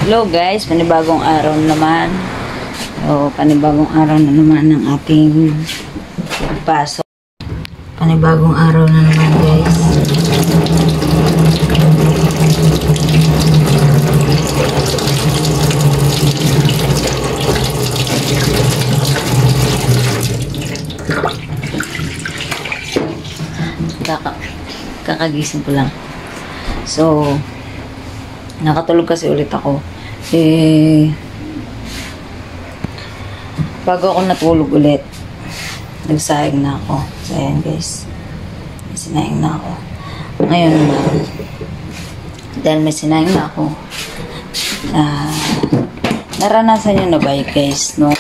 Hello guys, panibagong araw naman. Panibagong araw na naman ng ating pasok. Panibagong araw na naman guys. Kakagising ko lang. So, nakatulog kasi ulit ako. Bago ako natulog ulit, nagsayang na ako. So, ayan guys. Sinayang na ako. Ngayon, dahil may sinayang na ako, naranasan nyo na ba guys, nung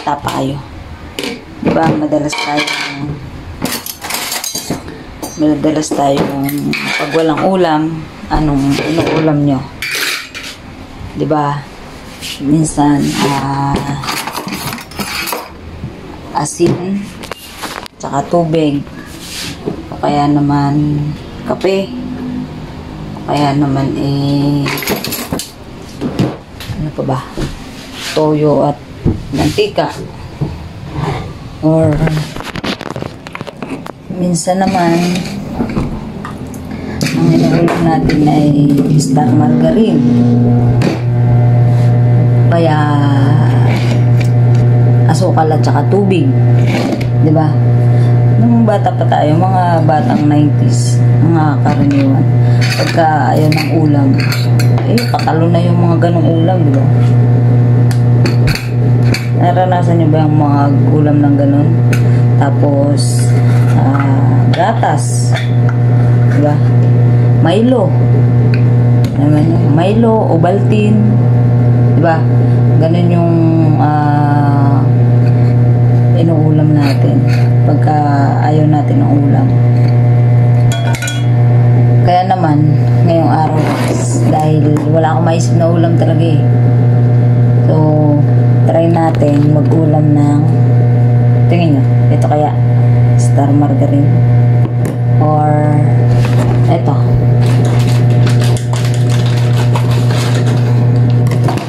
bata pa kayo? Diba, madalas tayong pag walang ulam, anong ulam nyo? Diba? Minsan, asin, tsaka tubig, o kaya naman kape, o kaya naman ano pa ba? Toyo at mantika. Or minsan naman ang inuulam natin ay star margarine. Kaya asukal at saka tubig. Diba? Nung bata pa tayo, mga batang 90s, mga karaniwan, pagka ayaw ng ulam, patalo na yung mga ganong ulam, diba? Naranasan niyo ba yung mga ulam ng ganon? Tapos, gatas. Diba? Milo. Milo, Ovaltine. Diba? Ganun yung inuulam natin pagka ayaw natin ng ulam. Kaya naman, ngayong araw, dahil wala akong maisip na ulam talaga eh. So, try natin mag-ulam ng, tingin nyo, ito kaya, star margarine. Or, ito.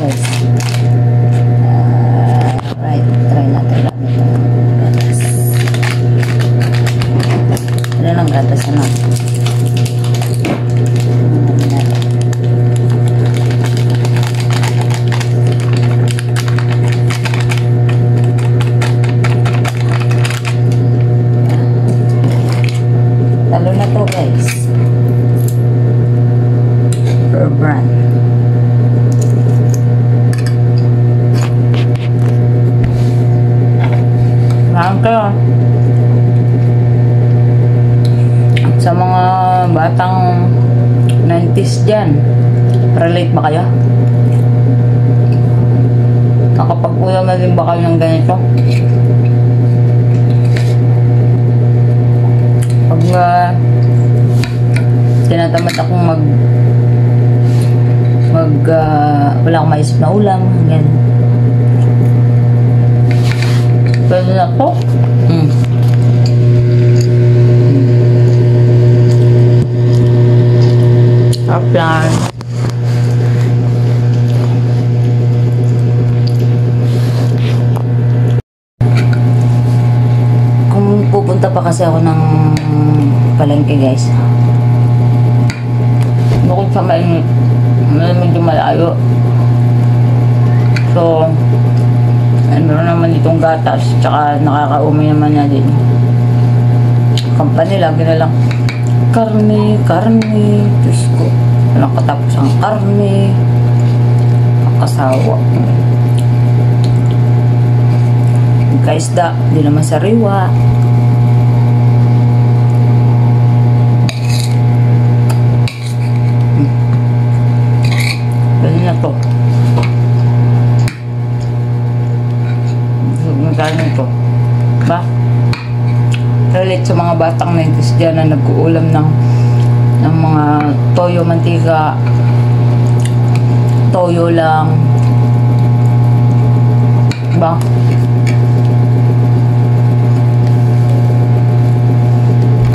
Guys. Right, try natin lang ito. Gatas. Ano lang gatas, ano? Talo na to guys. Per brand. Mahal kayo. Sa mga batang 90s dyan, relate ba kayo? Nakapag-ulam na din ba kayo ng ganito? Pag tinatamad akong wala akong maisip na ulam, ganyan. Pwede na po. Apply. Kung pupunta pa kasi ako ng palengke guys, bukod sa medyo malayo, so meron naman itong gatas, tsaka nakakaumay naman na din. Company lagi na lang karne, Diyos ko, walang katapos ang karne, nakasawa. Kaisda, di naman sariwa. Pwede na to. Magkano ito? Ba? Relate sa mga batang 90s dyan na nag-uulam ng mga toyo, mantika, toyo lang. Ba?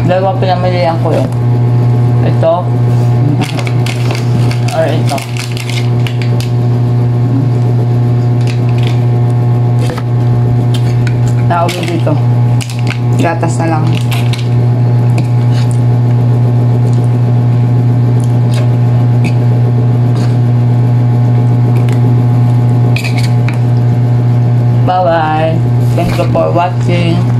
Dalawa pinamilihan ko yun. Ito or ito. bawi dito. Gatas na lang. Bye-bye. Thank you for watching.